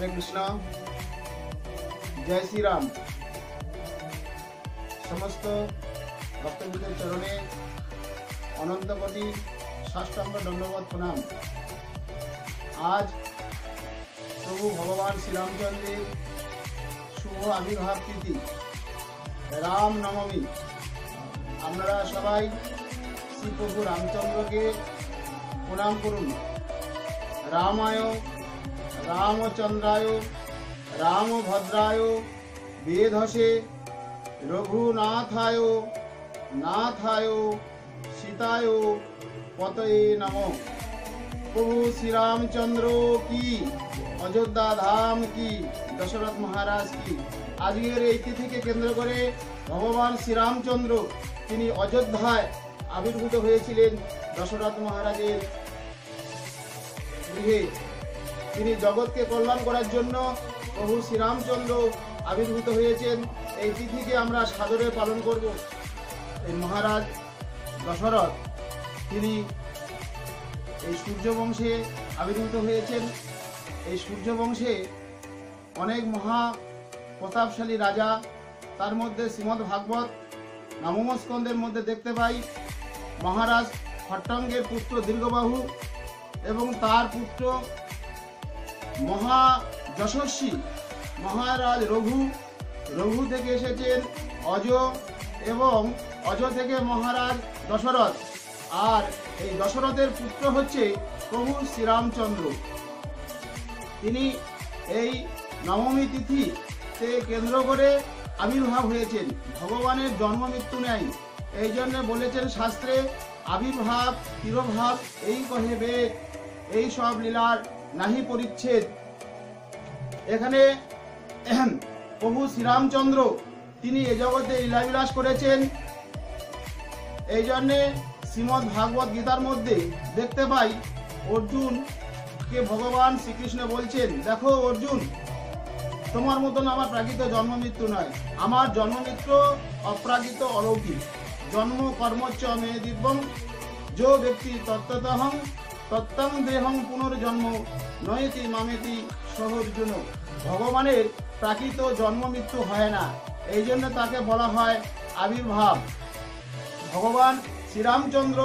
हरे कृष्ण जय श्री राम। समस्त भक्तबृंদের चरणे अनंत कोटि साष्टांग दंडवत प्रणाम। आज प्रभु भगवान श्री रामचंद्र शुभ आविर्भाव तिथि राम नवमी। आपनारा सबाई श्री प्रभु रामचंद्र के प्रणाम करुन। रामाय रामचंद्राय रामभद्राय वेधसे रघुनाथाय नाथाय सीताय पतये नमो। प्रभु श्री रामचंद्र की, अयोध्या धाम की, दशरथ महाराज की। आजकेर এই তিথিকে কেন্দ্র করে ভগবান শ্রী রামচন্দ্র তিনি অযোধ্যায় আবির্ভূত হয়েছিলেন দশরথ মহারাজের গৃহে। তিনি জগৎকে কল্যাণ করার জন্য প্রভু শ্রী রামচন্দ্র আবির্ভূত হয়েছেন। এই তিথিকে আমরা সাদরে পালন করব। এই মহারাজ দশরথ তিনি এই সূর্যবংশে আবির্ভূত হয়েছেন। এই সূর্যবংশে অনেক মহা প্রতাপশালী রাজা, তার মধ্যে শ্রীমদ্ ভাগবত নবম স্কন্ধের মধ্যে দেখতে পাই মহারাজ খট্টঙ্গের পুত্র দীর্ঘবাহু এবং তার পুত্র মহা যশস্বী মহারাজ রঘু। রঘু থেকে এসেছেন অজ এবং অজ থেকে মহারাজ দশরথ। আর এই দশরথের পুত্র হচ্ছে প্রভু শ্রীরামচন্দ্র। তিনি এই নবমী তিথিতে কেন্দ্র করে আবির্ভাব হয়েছেন। ভগবানের জন্ম মৃত্যু নেই, এই জন্য বলেছেন শাস্ত্রে আবির্ভাব তিরোভাব এই কহে বেদ, এই সব লীলার নাহি পরিচ্ছেদ। এখানে প্রভু শ্রীরামচন্দ্র তিনি এ জগতে লীলাবিলাস করেছেন। এই জন্যে শ্রীমদ্ ভাগবত গীতার মধ্যে দেখতে পাই অর্জুনকে ভগবান শ্রীকৃষ্ণ বলছেন, দেখো অর্জুন, তোমার মতন আমার প্রাকৃত জন্ম মৃত্যু নয়, আমার জন্ম মৃত্যু অপ্রাকৃত অলৌকিক। জন্ম কর্মচ্চ মে দিব্যং যো ব্যক্তি তত্ত্বতহং তত্ত্বং দেহং পুনর্জন্ম নয়তি মামেতি সহ অর্জুন। ভগবানের প্রাকৃত জন্ম মৃত্যু হয় না, এই জন্য তাকে বলা হয় আবির্ভাব। ভগবান শ্রীরামচন্দ্র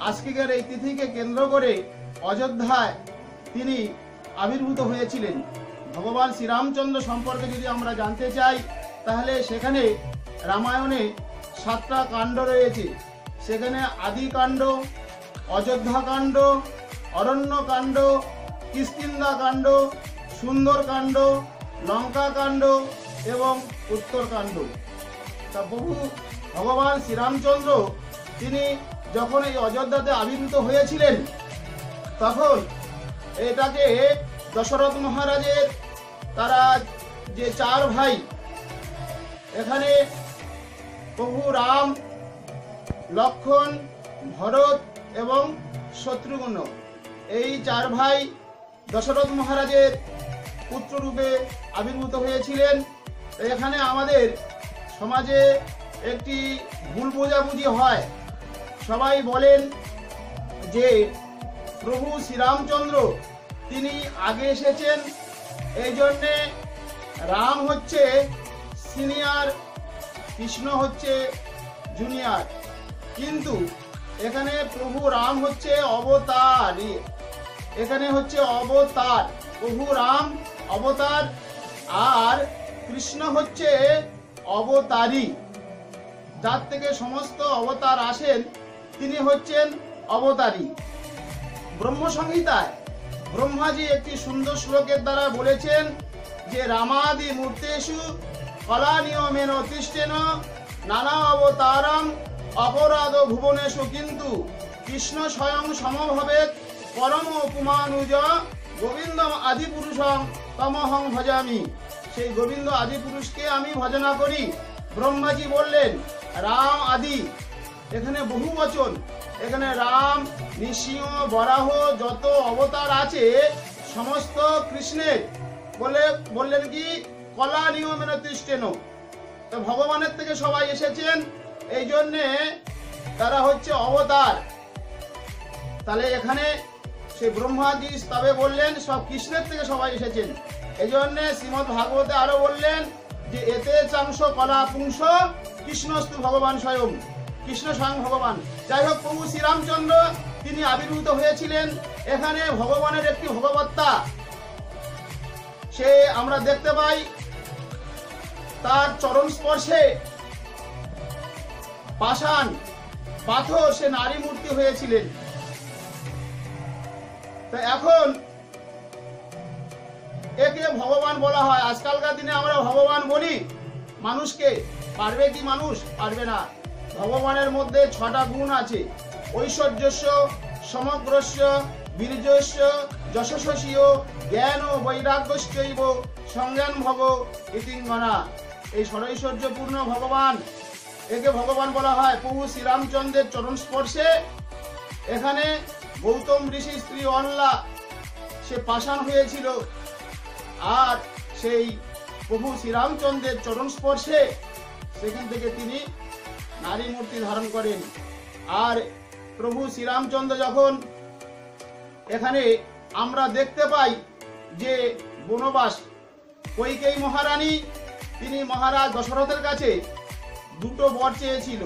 আজকের এই তিথিকে কেন্দ্র করে অযোধ্যায় তিনি আবির্ভূত হয়েছিলেন। ভগবান শ্রীরামচন্দ্র সম্পর্কে যদি আমরা জানতে চাই তাহলে সেখানে রামায়ণে 7টা কাণ্ড রয়েছে। সেখানে আদিকাণ্ড, অযোধ্যাকাণ্ড, অরণ্যকাণ্ড, কিষ্কিন্ধাকাণ্ড, সুন্দরকাণ্ড, লঙ্কাকাণ্ড এবং উত্তরকাণ্ড। তা প্রভু ভগবান শ্রীরামচন্দ্র তিনি যখন এই অযোধ্যাতে আবির্ভূত হয়েছিলেন তখন এটাকে দশরথ মহারাজের তারা যে 4 ভাই, এখানে প্রভু রাম, লক্ষ্মণ, ভরত এবং শত্রুঘ্ন, এই 4 ভাই দশরথ মহারাজের পুত্ররূপে আবির্ভূত হয়েছিলেন। এখানে আমাদের সমাজে একটি ভুল বোঝাবুঝি হয়। সবাই বলেন যে প্রভু শ্রীরামচন্দ্র তিনি আগে এসেছেন, এই জন্যে রাম হচ্ছে সিনিয়র, কৃষ্ণ হচ্ছে জুনিয়র। কিন্তু এখানে প্রভু রাম হচ্ছে অবতার, এখানে হচ্ছে অবতার। প্রভু রাম অবতার আর কৃষ্ণ হচ্ছে অবতারী, যার থেকে সমস্ত অবতার আসেন তিনি হচ্ছেন অবতারী। ব্রহ্মসংহিতায় ব্রহ্মাজি একটি সুন্দর শ্লোকের দ্বারা বলেছেন যে রামাদি মূর্তেষু কলা নিয়মেন তিষ্ঠেন নানা অবতারং অপরাধ ভুবনেষু কিন্তু কৃষ্ণ স্বয়ং সমভবেত পরম পুমানুজ গোবিন্দম আদিপুরুষং তমহং ভজামি। সেই গোবিন্দ আদিপুরুষকে আমি ভজনা করি। ব্রহ্মাজি বললেন রাম আদি, এখানে বহু বচন। এখানে রাম, নৃসিংহ, বরাহ যত অবতার আছে সমস্ত কৃষ্ণের বললেন কি কলা নিয়মেন তিষ্ঠেন। তো ভগবানের থেকে সবাই এসেছেন, এই জন্যে তারা হচ্ছে অবতার। তাহলে এখানে সেই ব্রহ্মাজি তবে বললেন সব কৃষ্ণের থেকে সবাই এসেছেন। এই জন্য শ্রীমদ ভাগবতে আরো বললেন যে এতে চাংশ কলা পুংস কৃষ্ণস্তু ভগবান স্বয়ং, কৃষ্ণ স্বয়ং ভগবান। যাই হোক, প্রভু শ্রীরামচন্দ্র তিনি আবির্ভূত হয়েছিলেন এখানে ভগবানের একটি ভগবত্তা সে আমরা দেখতে পাই। তার চরণ স্পর্শে পাষাণ পাথর সে নারী মূর্তি হয়েছিলেন। তো এখন একে ভগবান বলা হয়। আজকালকার দিনে আমরা ভগবান বলি মানুষকে, পারবে কি মানুষ? পারবে না। ভগবানের মধ্যে 6টা গুণ আছে। ঐশ্বর্যস্য, সমগ্রস্য, বীর্যস্য, যশস্বসীয়, জ্ঞান ও বৈরাগ্যশ্চৈব সংজ্ঞান ভব ইতিঙ্গনা। এই ষড়ৈশ্বর্যপূর্ণ ভগবান, একে ভগবান বলা হয়। প্রভু শ্রীরামচন্দ্রের চরণ স্পর্শে এখানে গৌতম ঋষি স্ত্রী অনলা সে পাষাণ হয়েছিল, আর সেই প্রভু শ্রীরামচন্দ্রের চরণ স্পর্শে সেখান থেকে তিনি নারী মূর্তি ধারণ করেন। আর প্রভু শ্রীরামচন্দ্র যখন এখানে আমরা দেখতে পাই যে বনবাস, কৈকেয়ী মহারানী তিনি মহারাজ দশরথের কাছে 2টো বর চেয়েছিল।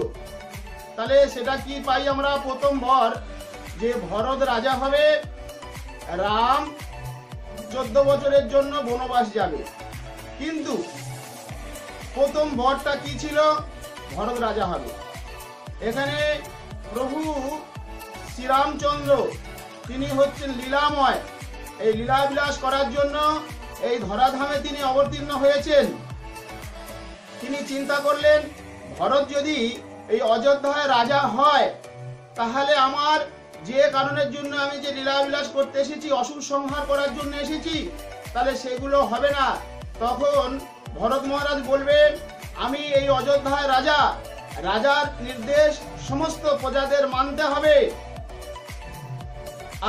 তাহলে সেটা কি পাই আমরা? প্রথম বর যে ভরত রাজা হবে, রাম 14 বছরের জন্য বনবাস যাবে। কিন্তু প্রথম বরটা কি ছিল? ভরত রাজা হবে। এখানে প্রভু শ্রীরামচন্দ্র তিনি হচ্ছেন লীলাময়। এই লীলাবিলাস করার জন্য এই ধরাধামে তিনি অবতীর্ণ হয়েছেন। তিনি চিন্তা করলেন ভরত যদি এই অযোধ্যায় রাজা হয় তাহলে আমার যে কারণের জন্য আমি যে লীলাবিলাস করতে এসেছি, অসুর সংহার করার জন্য এসেছি, তাহলে সেগুলো হবে না। তখন ভরত মহারাজ বলবে আমি এই অযোধ্যায় রাজা, রাজার নির্দেশ সমস্ত প্রজাদের মানতে হবে।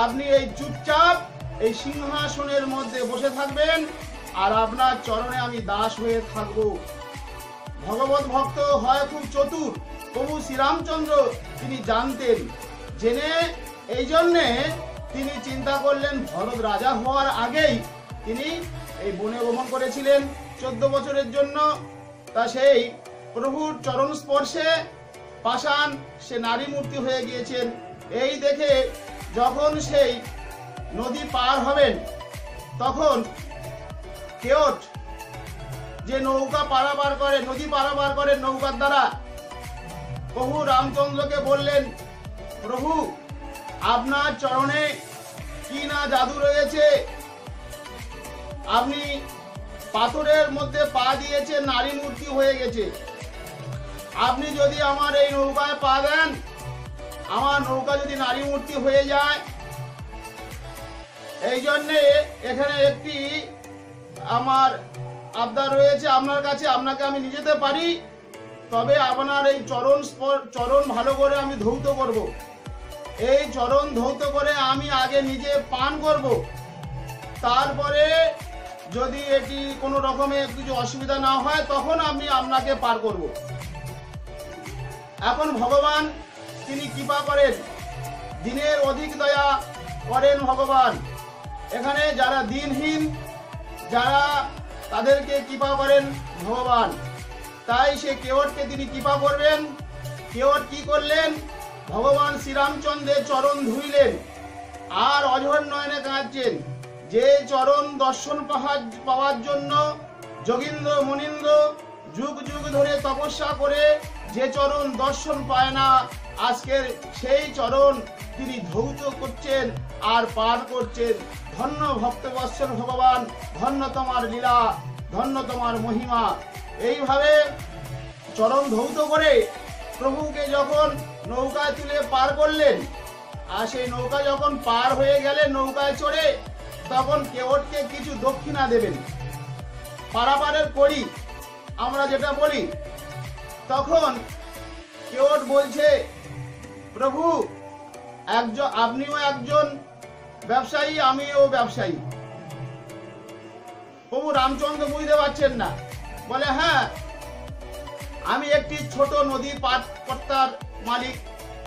আপনি এই চুপচাপ এই সিংহাসনের মধ্যে বসে থাকবেন আর আপনার চরণে আমি দাস হয়ে থাকব। ভগবত ভক্ত হয় খুব চতুর। প্রভু শ্রীরামচন্দ্র তিনি জানতেন, জেনে এই জন্যে তিনি চিন্তা করলেন ভরত রাজা হওয়ার আগেই তিনি এই বনে ভ্রমণ করেছিলেন 14 বছরের জন্য। তা সেই প্রভুর চরণ স্পর্শে পাষাণ সে নারী মূর্তি হয়ে গিয়েছেন। এই দেখে যখন সেই নদী পার হবেন তখন কেওট যে নৌকা পারাপার করে, নদী পারাপার করে নৌকার দ্বারা, প্রভু রামচন্দ্রকে বললেন প্রভু আপনার চরণে কি না জাদু রয়েছে, আপনি পাথরের মধ্যে পা দিয়েছেন, নারী মূর্তি হয়ে গেছে। আপনি যদি আমার এই নৌকায় পা দেন, আমার নৌকা যদি নারী মূর্তি হয়ে যায়, এই জন্যে এখানে একটি আমার আবদার রয়েছে আপনার কাছে, আপনাকে আমি নিয়ে যেতে পারি, তবে আপনার এই চরণ ভালো করে আমি ধৌত করব। এই চরণ ধৌত করে আমি আগে নিজে পান করব, তারপরে যদি এটি কোনো রকমের কিছু অসুবিধা না হয় তখন আমি আপনাকে পার করব। এখন ভগবান তিনি কৃপা করেন, দিনের অধিক দয়া করেন ভগবান। এখানে যারা দিনহীন, যারা তাদেরকে কৃপা করেন ভগবান। তাই সে কেওটকে তিনি কৃপা করবেন। কেওট কি করলেন? ভগবান শ্রীরামচন্দ্রের চরণ ধুইলেন আর অঝর নয়নে কাঁদছেন। যে চরণ দর্শন পাওয়ার জন্য যোগীন্দ্র মুনীন্দ্র যুগ যুগ ধরে তপস্যা করে যে চরণ দর্শন পায় না, আজকের সেই চরণ তিনি ধৌত করছেন আর পার করছেন। ধন্য ভক্তবৎসল ভগবান, ধন্য তোমার লীলা, ধন্য তোমার মহিমা। এইভাবে চরণ ধৌত করে প্রভুকে যখন নৌকায় তুলে পার করলেন, আর সেই নৌকা যখন পার হয়ে গেলেন নৌকায় চড়ে, তখন কেওটকে কিছু দক্ষিণা দেবেন, পারাপারের করি আমরা যেটা বলি। তখন কেওট বলছে প্রভু আপনিও একজন ব্যবসায়ী, আমিও ব্যবসায়ী। প্রভু রামচন্দ্র বুঝতে পারছেন না, বলে হ্যাঁ আমি একটি ছোট নদী পার কর্তার মালিক,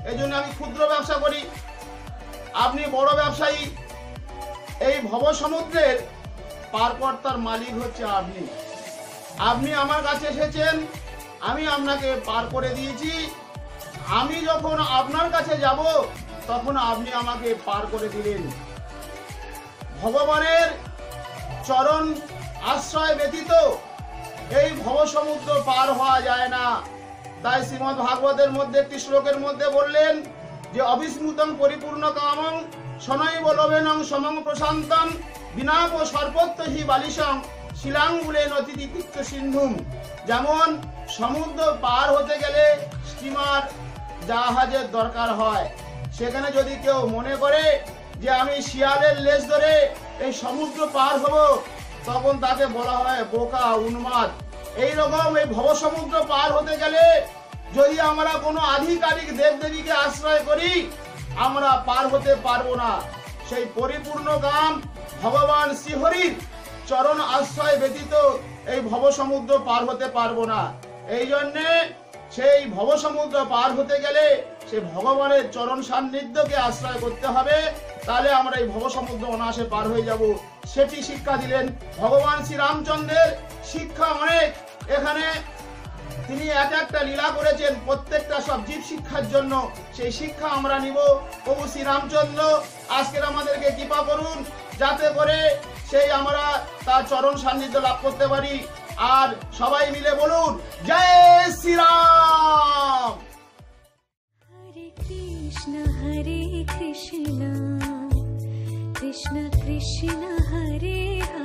এই জন্য আমি ক্ষুদ্র ব্যবসা করি। আপনি বড় ব্যবসায়ী, এই ভব সমুদ্রের পারকর্তার মালিক হচ্ছে আপনি। আপনি আমার কাছে এসেছেন, আমি আপনাকে পার করে দিয়েছি। আমি যখন আপনার কাছে যাব তখন আপনি আমাকে পার করে দিলেন। ভগবানের চরণ আশ্রয় ব্যতীত এই ভব সমুদ্র পার হওয়া যায় না। তাই শ্রীমদ্ ভাগবতের মধ্যে একটি শ্লোকের মধ্যে বললেন যে অবিস্মৃতং পরিপূর্ণ কামং শনৈব লোভেনং সমং প্রশান্তং বিনাপ সর্বত্র হি বালিশং শিলাঙ্গুলে নদী তিক্ত সিন্ধুম। যেমন সমুদ্র পার হতে গেলে স্টিমার জাহাজের দরকার হয়, সেখানে যদি কেউ মনে করে যে আমি শিয়ালের লেজ ধরে এই সমুদ্র পার হব, তখন তাকে বলা হয় বোকা, উন্মাদ। এইরকম এই ভব সমুদ্র পার হতে গেলে যদি আমরা কোনো আধিকারিক দেবদেবীকে আশ্রয় করি, আমরা পার হতে পারবো না। সেই পরিপূর্ণ কাম ভগবান শ্রীহরির চরণ আশ্রয় ব্যতীত এই ভব সমুদ্র পার হতে পারবো না। এই জন্যে সেই ভব সমুদ্র পার হতে গেলে সে ভগবানের চরণ সান্নিধ্যকে আশ্রয় করতে হবে, তাহলে আমরা এই ভব সমুদ্র অনায়াসে পার হয়ে যাব। সেটি শিক্ষা দিলেন ভগবান শ্রী রামচন্দ্রের। শিক্ষা অনেক এখানে, তিনি এক একটা লীলা করেছেন, প্রত্যেকটা সব জীব শিক্ষার জন্য। সেই শিক্ষা আমরা নিব। প্রভু শ্রী রামচন্দ্র আজকের আমাদেরকে কৃপা করুন, যাতে করে সেই আমরা তার চরণ সান্নিধ্য লাভ করতে পারি। আর সবাই মিলে বলুন জয় শ্রীরাম। হরে কৃষ্ণ কৃষ্ণ কৃষ্ণ কৃষ্ণ হরে হরে।